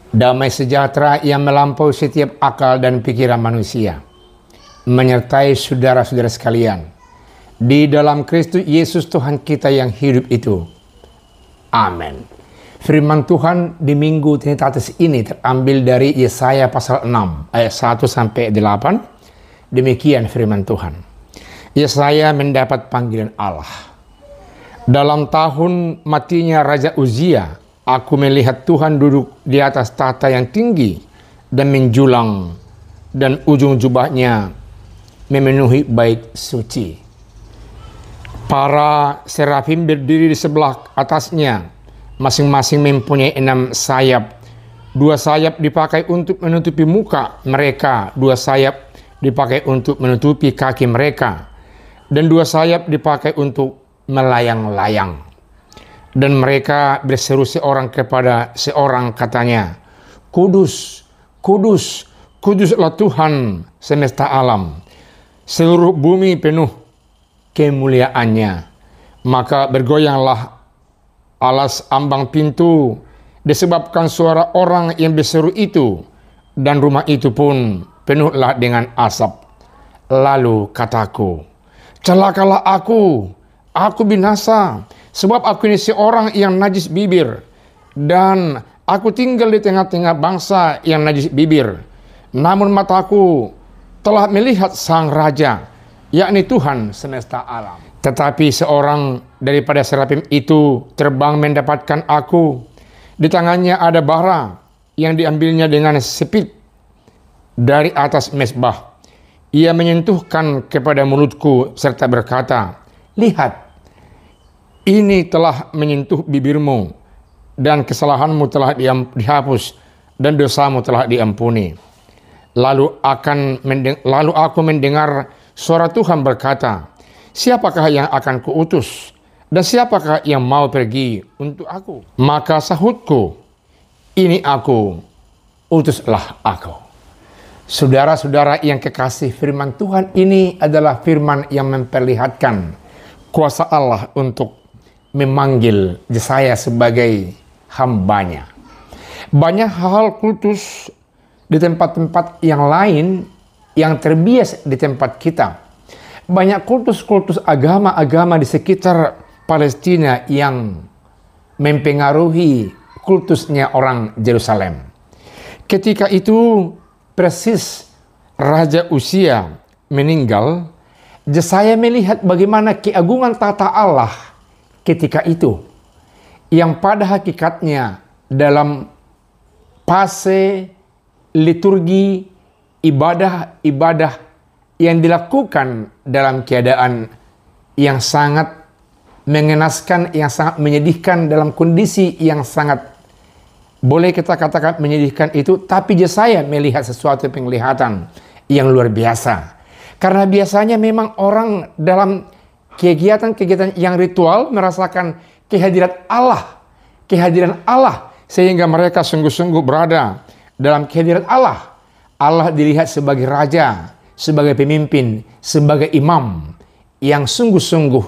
Damai sejahtera yang melampaui setiap akal dan pikiran manusia menyertai saudara-saudara sekalian di dalam Kristus Yesus Tuhan kita yang hidup itu. Amin. Firman Tuhan di Minggu Trinitatis ini terambil dari Yesaya pasal 6 ayat 1 sampai 8. Demikian firman Tuhan. Yesaya mendapat panggilan Allah. Dalam tahun matinya Raja Uzia, aku melihat Tuhan duduk di atas tahta yang tinggi dan menjulang, dan ujung jubahnya memenuhi bait suci. Para serafim berdiri di sebelah atasnya, masing-masing mempunyai 6 sayap. 2 sayap dipakai untuk menutupi muka mereka, 2 sayap dipakai untuk menutupi kaki mereka, dan 2 sayap dipakai untuk melayang-layang. Dan mereka berseru seorang kepada seorang, katanya, Kudus, kudus, kuduslah Tuhan semesta alam. Seluruh bumi penuh kemuliaannya. Maka bergoyanglah alas ambang pintu disebabkan suara orang yang berseru itu, dan rumah itu pun penuhlah dengan asap. Lalu kataku, celakalah aku binasa, sebab aku ini seorang yang najis bibir, dan aku tinggal di tengah-tengah bangsa yang najis bibir. Namun mataku telah melihat Sang Raja, yakni Tuhan semesta alam. Tetapi seorang daripada serafim itu terbang mendapatkan aku. Di tangannya ada bara yang diambilnya dengan sepit dari atas mezbah. Ia menyentuhkan kepada mulutku serta berkata, lihat, ini telah menyentuh bibirmu, dan kesalahanmu telah dihapus, dan dosamu telah diampuni. Lalu aku mendengar suara Tuhan berkata, siapakah yang akan kuutus, dan siapakah yang mau pergi untuk aku? Maka sahutku, ini aku, utuslah aku. Saudara-saudara yang kekasih, firman Tuhan ini adalah firman yang memperlihatkan kuasa Allah untuk memanggil Yesaya sebagai hambanya. Banyak hal kultus di tempat-tempat yang lain yang terbias di tempat kita. Banyak kultus-kultus agama-agama di sekitar Palestina yang mempengaruhi kultusnya orang Yerusalem. Ketika itu persis Raja Uzia meninggal, Yesaya melihat bagaimana keagungan tata Allah ketika itu, yang pada hakikatnya dalam fase liturgi ibadah-ibadah yang dilakukan dalam keadaan yang sangat mengenaskan, yang sangat menyedihkan, dalam kondisi yang sangat, boleh kita katakan menyedihkan itu, tapi Yesaya melihat sesuatu penglihatan yang luar biasa. Karena biasanya memang orang dalam kegiatan-kegiatan yang ritual merasakan kehadiran Allah, sehingga mereka sungguh-sungguh berada dalam kehadiran Allah. Allah dilihat sebagai raja, sebagai pemimpin, sebagai imam yang sungguh-sungguh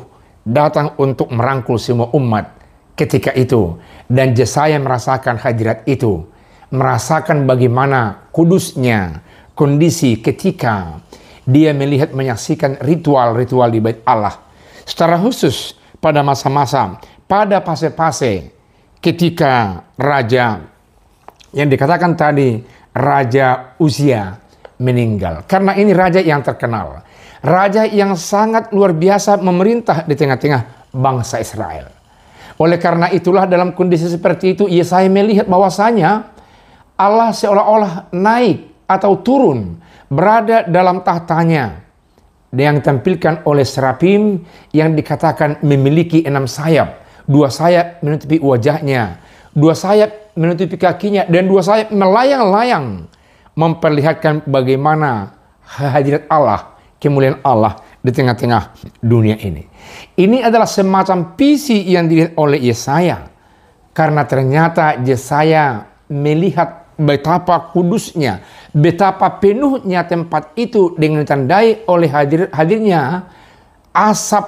datang untuk merangkul semua umat ketika itu. Dan Yesaya merasakan hadirat itu, merasakan bagaimana kudusnya kondisi ketika dia melihat, menyaksikan ritual-ritual di bait Allah. Secara khusus pada masa-masa, pada fase-fase ketika raja yang dikatakan tadi, Raja Uzia meninggal. Karena ini raja yang terkenal, raja yang sangat luar biasa memerintah di tengah-tengah bangsa Israel. Oleh karena itulah dalam kondisi seperti itu, Yesaya melihat bahwasanya Allah seolah-olah naik atau turun, berada dalam tahtanya, yang ditampilkan oleh serafim yang dikatakan memiliki 6 sayap. 2 sayap menutupi wajahnya, 2 sayap menutupi kakinya, dan 2 sayap melayang-layang, memperlihatkan bagaimana hadirat Allah, kemuliaan Allah di tengah-tengah dunia ini. Ini adalah semacam visi yang dilihat oleh Yesaya, karena ternyata Yesaya melihat betapa kudusnya, betapa penuhnya tempat itu dengan ditandai oleh hadirnya asap,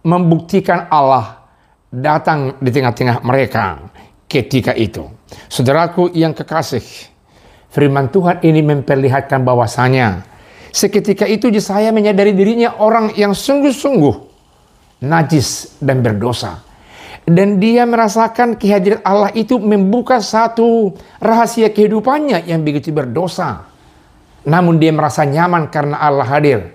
membuktikan Allah datang di tengah-tengah mereka ketika itu. Saudaraku yang kekasih, firman Tuhan ini memperlihatkan bahwasanya seketika itu Yesaya menyadari dirinya orang yang sungguh-sungguh najis dan berdosa. Dan dia merasakan kehadiran Allah itu membuka satu rahasia kehidupannya yang begitu berdosa. Namun dia merasa nyaman karena Allah hadir.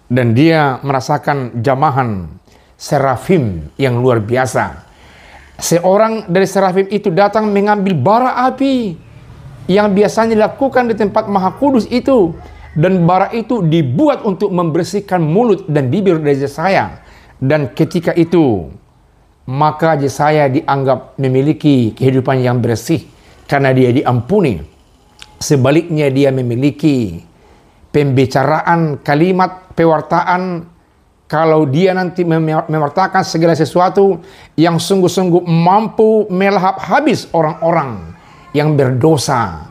Dan dia merasakan jamahan serafim yang luar biasa. Seorang dari serafim itu datang mengambil bara api yang biasanya dilakukan di tempat Maha Kudus itu. Dan bara itu dibuat untuk membersihkan mulut dan bibir dari Yesaya. Dan ketika itu, maka Yesaya dianggap memiliki kehidupan yang bersih karena dia diampuni. Sebaliknya dia memiliki pembicaraan, kalimat, pewartaan. Kalau dia nanti mewartakan segala sesuatu yang sungguh-sungguh mampu melahap habis orang-orang yang berdosa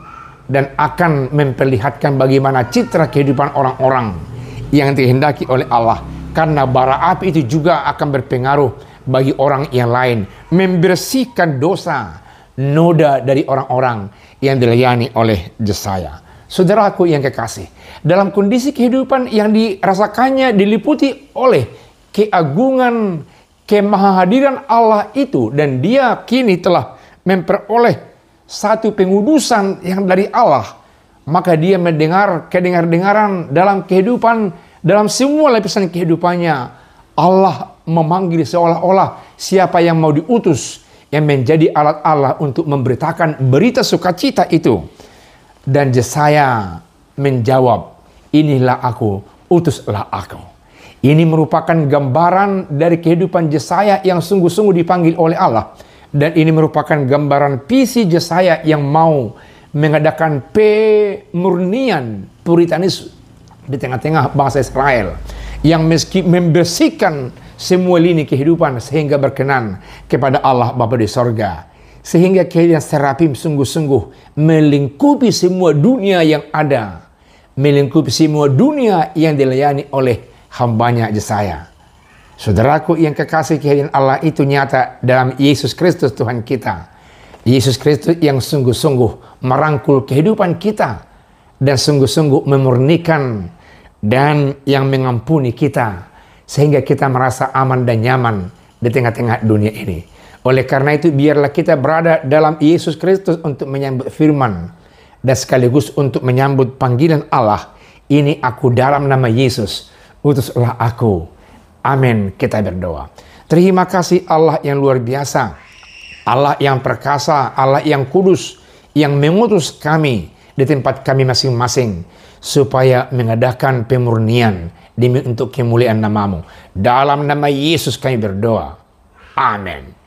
dan akan memperlihatkan bagaimana citra kehidupan orang-orang yang dihendaki oleh Allah. Karena bara api itu juga akan berpengaruh bagi orang yang lain, membersihkan dosa, noda dari orang-orang yang dilayani oleh Yesaya. Saudaraku yang kekasih, dalam kondisi kehidupan yang dirasakannya diliputi oleh keagungan, kemahahadiran Allah itu, dan dia kini telah memperoleh satu pengudusan yang dari Allah, maka dia mendengar kedengar-dengaran dalam kehidupan, dalam semua lapisan kehidupannya. Allah memanggil seolah-olah siapa yang mau diutus, yang menjadi alat Allah untuk memberitakan berita sukacita itu. Dan Yesaya menjawab, inilah aku, utuslah aku. Ini merupakan gambaran dari kehidupan Yesaya yang sungguh-sungguh dipanggil oleh Allah. Dan ini merupakan gambaran visi Yesaya yang mau mengadakan pemurnian Puritanisme di tengah-tengah bangsa Israel, yang meski membersihkan semua lini kehidupan sehingga berkenan kepada Allah Bapa di sorga. Sehingga kehadiran serafim sungguh-sungguh melingkupi semua dunia yang ada, melingkupi semua dunia yang dilayani oleh hambanya Yesaya. Saudaraku yang kekasih, kehadiran Allah itu nyata dalam Yesus Kristus Tuhan kita. Yesus Kristus yang sungguh-sungguh merangkul kehidupan kita dan sungguh-sungguh memurnikan dan yang mengampuni kita, sehingga kita merasa aman dan nyaman di tengah-tengah dunia ini. Oleh karena itu, biarlah kita berada dalam Yesus Kristus untuk menyambut firman dan sekaligus untuk menyambut panggilan Allah. Ini aku dalam nama Yesus, utuslah aku. Amin. Kita berdoa. Terima kasih Allah yang luar biasa, Allah yang perkasa, Allah yang kudus, yang mengutus kami di tempat kami masing-masing supaya mengadakan pemurnian demi untuk kemuliaan namamu. Dalam nama Yesus kami berdoa. Amin.